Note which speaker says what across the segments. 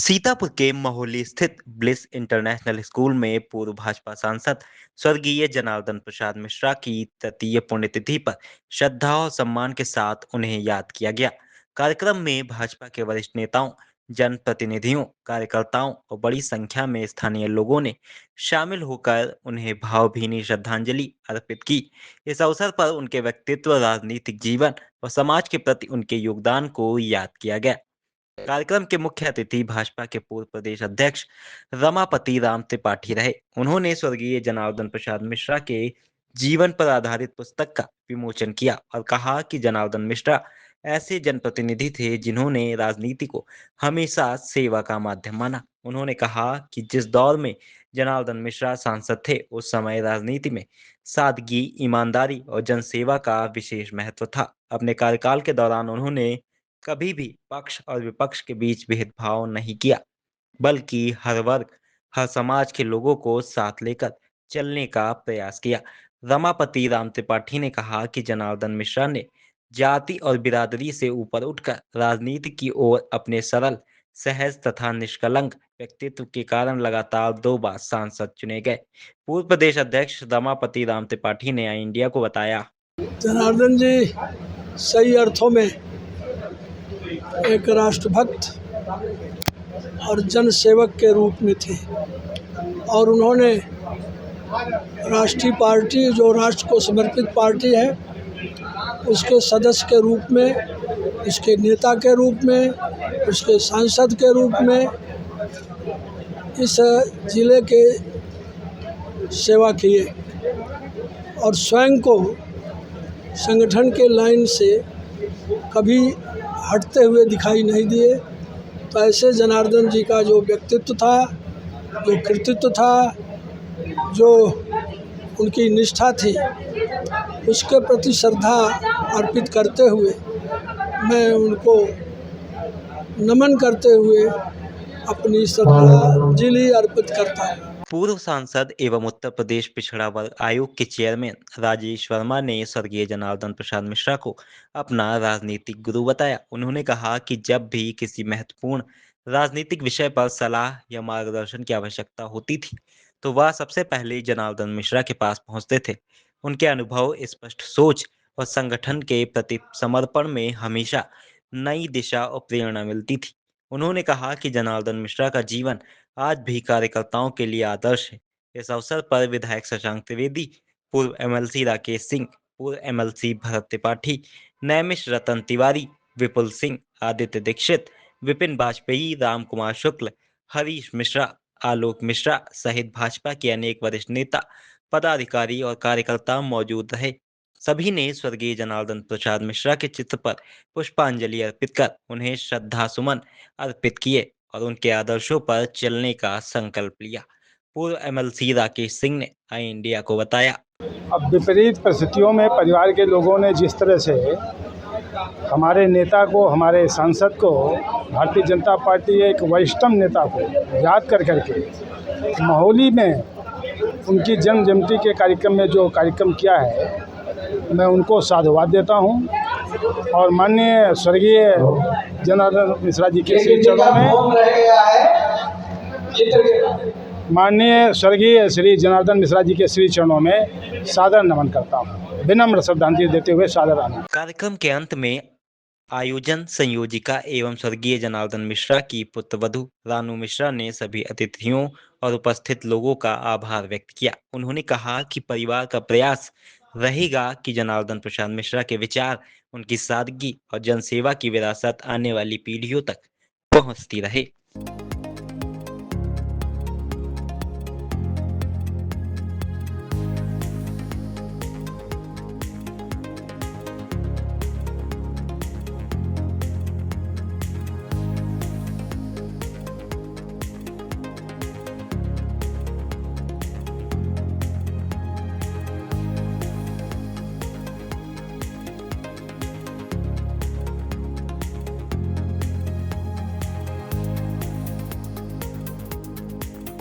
Speaker 1: सीतापुर के महोली स्थित bliss international school में पूर्व भाजपा सांसद स्वर्गीय जनार्दन प्रसाद मिश्रा की तृतीय पुण्यतिथि पर श्रद्धा और सम्मान के साथ उन्हें याद किया गया। कार्यक्रम में भाजपा के वरिष्ठ नेताओं, जनप्रतिनिधियों, कार्यकर्ताओं और बड़ी संख्या में स्थानीय लोगों ने शामिल होकर उन्हें भावभीनी श्रद्धांजलि अर्पित की। इस अवसर पर उनके व्यक्तित्व, राजनीतिक जीवन और समाज के प्रति उनके योगदान को याद किया गया। कार्यक्रम के मुख्य अतिथि भाजपा के पूर्व प्रदेश अध्यक्ष रमापति राम त्रिपाठी रहे। उन्होंने स्वर्गीय जनार्दन प्रसाद मिश्रा के जीवन पर आधारित पुस्तक का विमोचन किया और कहा कि जनार्दन मिश्रा ऐसे जनप्रतिनिधि थे जिन्होंने राजनीति को हमेशा सेवा का माध्यम माना। उन्होंने कहा कि जिस दौर में जनार्दन मिश्रा सांसद थे, उस समय राजनीति में सादगी, ईमानदारी और जनसेवा का विशेष महत्व था। अपने कार्यकाल के दौरान उन्होंने कभी भी पक्ष और विपक्ष के बीच भेदभाव नहीं किया, बल्कि हर वर्ग, हर समाज के लोगों को साथ लेकर चलने का प्रयास किया। रमापति राम त्रिपाठी ने कहा कि जनार्दन मिश्रा ने जाति और बिरादरी से ऊपर उठकर राजनीति की ओर अपने सरल, सहज तथा निष्कलंक व्यक्तित्व के कारण लगातार 2 बार सांसद चुने गए। पूर्व प्रदेश अध्यक्ष रमापति राम त्रिपाठी ने आई इंडिया को बताया।
Speaker 2: जनार्दन जी सही अर्थों में एक राष्ट्रभक्त और जनसेवक के रूप में थे और उन्होंने राष्ट्रीय पार्टी, जो राष्ट्र को समर्पित पार्टी है, उसके सदस्य के रूप में, उसके नेता के रूप में, उसके सांसद के रूप में इस जिले के सेवा किए और स्वयं को संगठन के लाइन से कभी हटते हुए दिखाई नहीं दिए। तो ऐसे जनार्दन जी का जो व्यक्तित्व था, जो कृतित्व था, जो उनकी निष्ठा थी, उसके प्रति श्रद्धा अर्पित करते हुए मैं उनको नमन करते हुए अपनी श्रद्धांजलि अर्पित करता हूँ।
Speaker 1: पूर्व सांसद एवं उत्तर प्रदेश पिछड़ा वर्ग आयोग के चेयरमैन राजेश वर्मा ने स्वर्गीय जनार्दन प्रसाद मिश्रा को अपना राजनीतिक गुरु बताया। उन्होंने कहा कि जब भी किसी महत्वपूर्ण राजनीतिक विषय पर सलाह या मार्गदर्शन की आवश्यकता होती थी, तो वह सबसे पहले जनार्दन मिश्रा के पास पहुंचते थे। उनके अनुभव, स्पष्ट सोच और संगठन के प्रति समर्पण में हमेशा नई दिशा और प्रेरणा मिलती थी। उन्होंने कहा कि जनार्दन मिश्रा का जीवन आज भी कार्यकर्ताओं के लिए आदर्श है। इस अवसर पर विधायक शशांक त्रिवेदी, पूर्व एमएलसी राकेश सिंह, पूर्व एमएलसी भरत त्रिपाठी, नैमिष रतन तिवारी, विपुल सिंह, आदित्य दीक्षित, विपिन वाजपेयी, राम कुमार शुक्ल, हरीश मिश्रा, आलोक मिश्रा सहित भाजपा के अनेक वरिष्ठ नेता, पदाधिकारी और कार्यकर्ता मौजूद रहे। सभी ने स्वर्गीय जनार्दन प्रसाद मिश्रा के चित्र पर पुष्पांजलि अर्पित कर उन्हें श्रद्धा सुमन अर्पित किए और उनके आदर्शों पर चलने का संकल्प लिया। पूर्व एमएलसी राकेश सिंह ने आई इंडिया को बताया।
Speaker 3: अब विपरीत परिस्थितियों में परिवार के लोगों ने जिस तरह से हमारे नेता को, हमारे सांसद को, भारतीय जनता पार्टी एक वरिष्ठतम नेता को याद कर करके महोली में उनकी जन्म जयंती के कार्यक्रम में जो कार्यक्रम किया है, मैं उनको साधुवाद देता हूं और माननीय स्वर्गीय जनार्दन मिश्रा जी के श्री चरणों में, माननीय स्वर्गीय श्री जनार्दन मिश्रा जी के श्री चरणों में सादर नमन करता हूँ, विनम्र श्रद्धांजलि देते हुए सादर आनंद।
Speaker 1: कार्यक्रम के अंत में आयोजन संयोजिका एवं स्वर्गीय जनार्दन मिश्रा की पुत्रवधू रानू मिश्रा ने सभी अतिथियों और उपस्थित लोगों का आभार व्यक्त किया। उन्होंने कहा कि परिवार का प्रयास रहेगा कि जनार्दन प्रसाद मिश्रा के विचार, उनकी सादगी और जनसेवा की विरासत आने वाली पीढ़ियों तक पहुंचती रहे।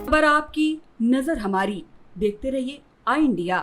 Speaker 4: खबर आपकी, नजर हमारी। देखते रहिए आई इंडिया।